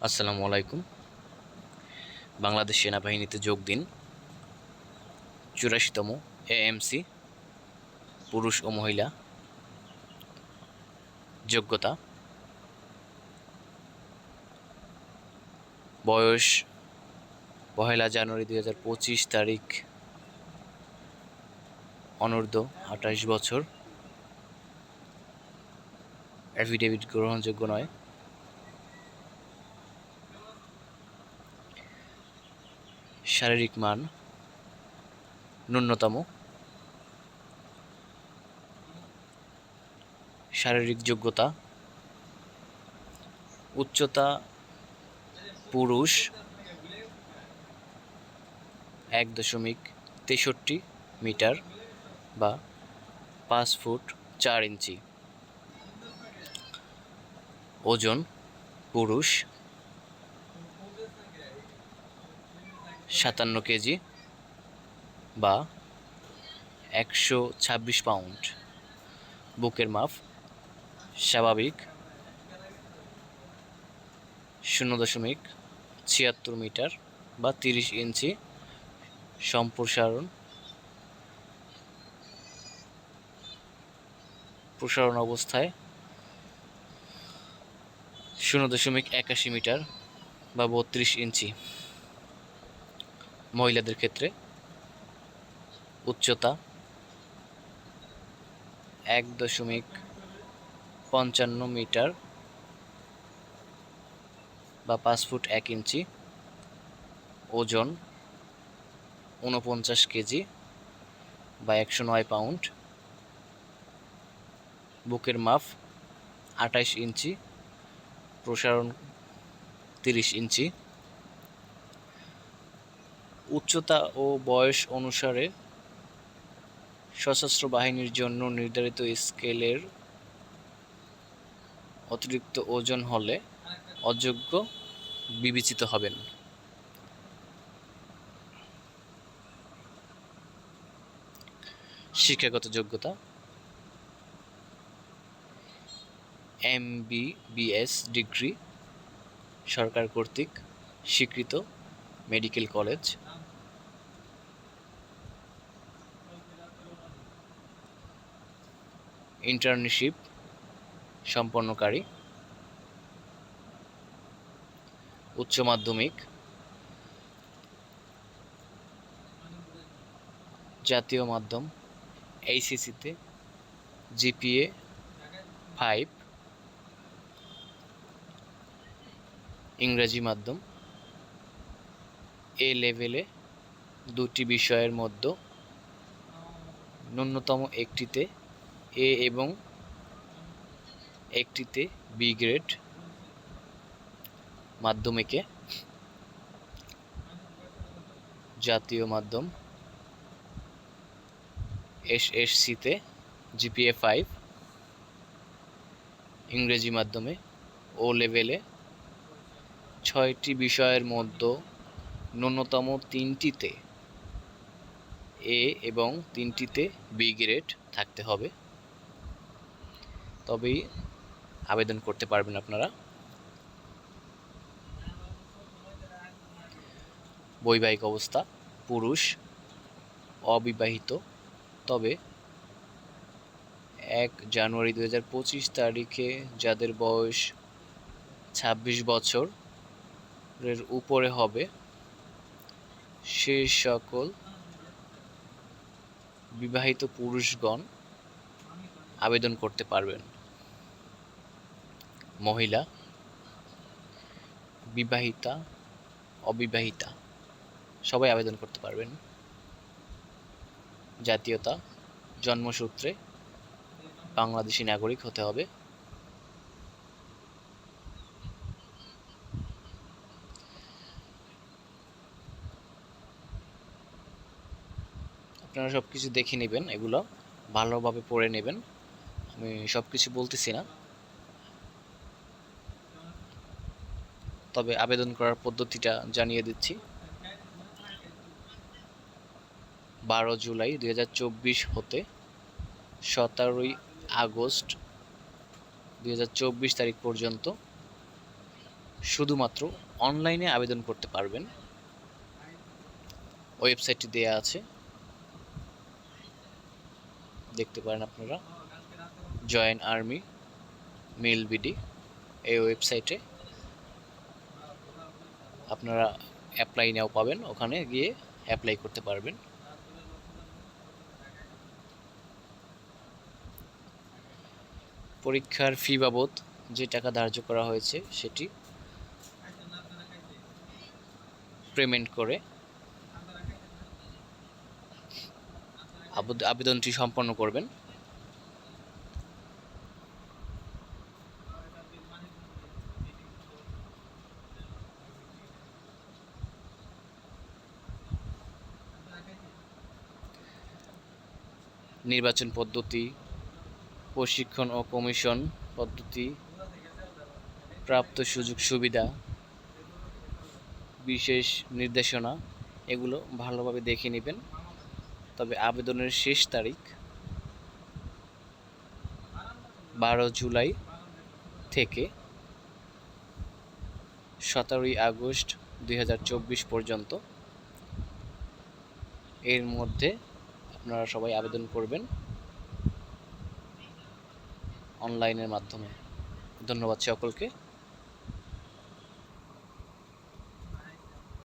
আসসালামু আলাইকুম। বাংলাদেশ সেনাবাহিনীতে যোগ দিন। ৮৪তম এএমসি, পুরুষ ও মহিলা। যোগ্যতা: বয়স ১ জানুয়ারি ২০২৫ তারিখ, অনূর্ধ্ব ২৮ বছর। অ্যাফিডেভিট গ্রহণযোগ্য নয়। শারীরিক মান ন্যূনতম। শারীরিক যোগ্যতা: উচ্চতা পুরুষ ১.৬৩ মিটার বা ৫ ফুট ৪ ইঞ্চি। ওজন পুরুষ ৫৭ কেজি বা ১২৬ পাউন্ড। বুকের মাপ স্বাভাবিক ০.৭৬ মিটার বা ৩০ ইঞ্চি। প্রসারণ অবস্থায় ০.৮১ মিটার বা ৩২ ইঞ্চি। মহিলাদের ক্ষেত্রে উচ্চতা ১.৫৫ মিটার বা ৫ ফুট ১ ইঞ্চি। ওজন ৪৯ কেজি বা ১০৯ পাউন্ড। বুকের মাপ ২৮ ইঞ্চি, প্রসারণ ৩০ ইঞ্চি। উচ্চতা ও বয়স অনুসারে সশস্ত্র বাহিনীর জন্য নির্ধারিত স্কেলের অতিরিক্ত ওজন হলে অযোগ্য বিবেচিত হবেন। শিক্ষাগত যোগ্যতা: MBBS ডিগ্রি, সরকার কর্তৃক স্বীকৃত মেডিকেল কলেজ। ইন্টার্নশিপ সম্পন্নকারী। উচ্চ মাধ্যমিক, জাতীয় মাধ্যম এইচএসসিতে জিপিএ ৫, ইংরেজি মাধ্যম এ লেভেলে ২টি বিষয়ের মধ্যে ন্যূনতম একটিতে এ এবং একটিতে বি গ্রেড। মাধ্যমিকে জাতীয় মাধ্যম এসএসসিতে জিপিএ ৫, ইংরেজি মাধ্যমে ও লেভেলে ৬টি বিষয়ের মধ্যে ন্যূনতম ৩টিতে এ এবং ৩টিতে বি গ্রেড থাকতে হবে, তবেই আবেদন করতে পারবেন আপনারা। বৈবাহিক অবস্থা: পুরুষ, অবিবাহিত, তবে ১ জানুয়ারি ২০২৫ তারিখে যাদের বয়স ২৬ বছরের উপরে হবে সে সকল বিবাহিত পুরুষগণ আবেদন করতে পারবেন। মহিলা, বিবাহিতা, অবিবাহিতা সবাই আবেদন করতে পারবেন। জাতীয়তা: জন্মসূত্রে বাংলাদেশী নাগরিক হতে হবে। আপনারা সব কিছু দেখে নেবেন, এগুলো ভালোভাবে পড়ে নেবেন। আমি সব কিছু বলতেছি না, তবে আবেদন করার পদ্ধতিটা জানিয়ে দিচ্ছি। ১২ জুলাই ২০২৪ হতে ১৭ আগস্ট ২০২৪ তারিখ পর্যন্ত শুধুমাত্র অনলাইনে আবেদন করতে পারবেন। ওয়েবসাইটটি দেয়া আছে, দেখতে পারেন আপনারা। জয়েন আর্মি মেল বিডি, এই ওয়েবসাইটে আপনারা অ্যাপ্লাই নাও পাবেন, ওখানে গিয়ে অ্যাপ্লাই করতে পারবেন। পরীক্ষার ফি বাবদ যে টাকা ধার্য করা হয়েছে সেটি পেমেন্ট করে আবেদনটি সম্পন্ন করবেন। নির্বাচন পদ্ধতি, প্রশিক্ষণ ও কমিশন পদ্ধতি, প্রাপ্ত সুযোগ সুবিধা, বিশেষ নির্দেশনা, এগুলো ভালোভাবে দেখে নেবেন। তবে আবেদনের শেষ তারিখ 12 জুলাই থেকে 17 আগস্ট 2024 পর্যন্ত। এর মধ্যে আপনারা সবাই আবেদন করবেন অনলাইনের মাধ্যমে। ধন্যবাদ সকলকে।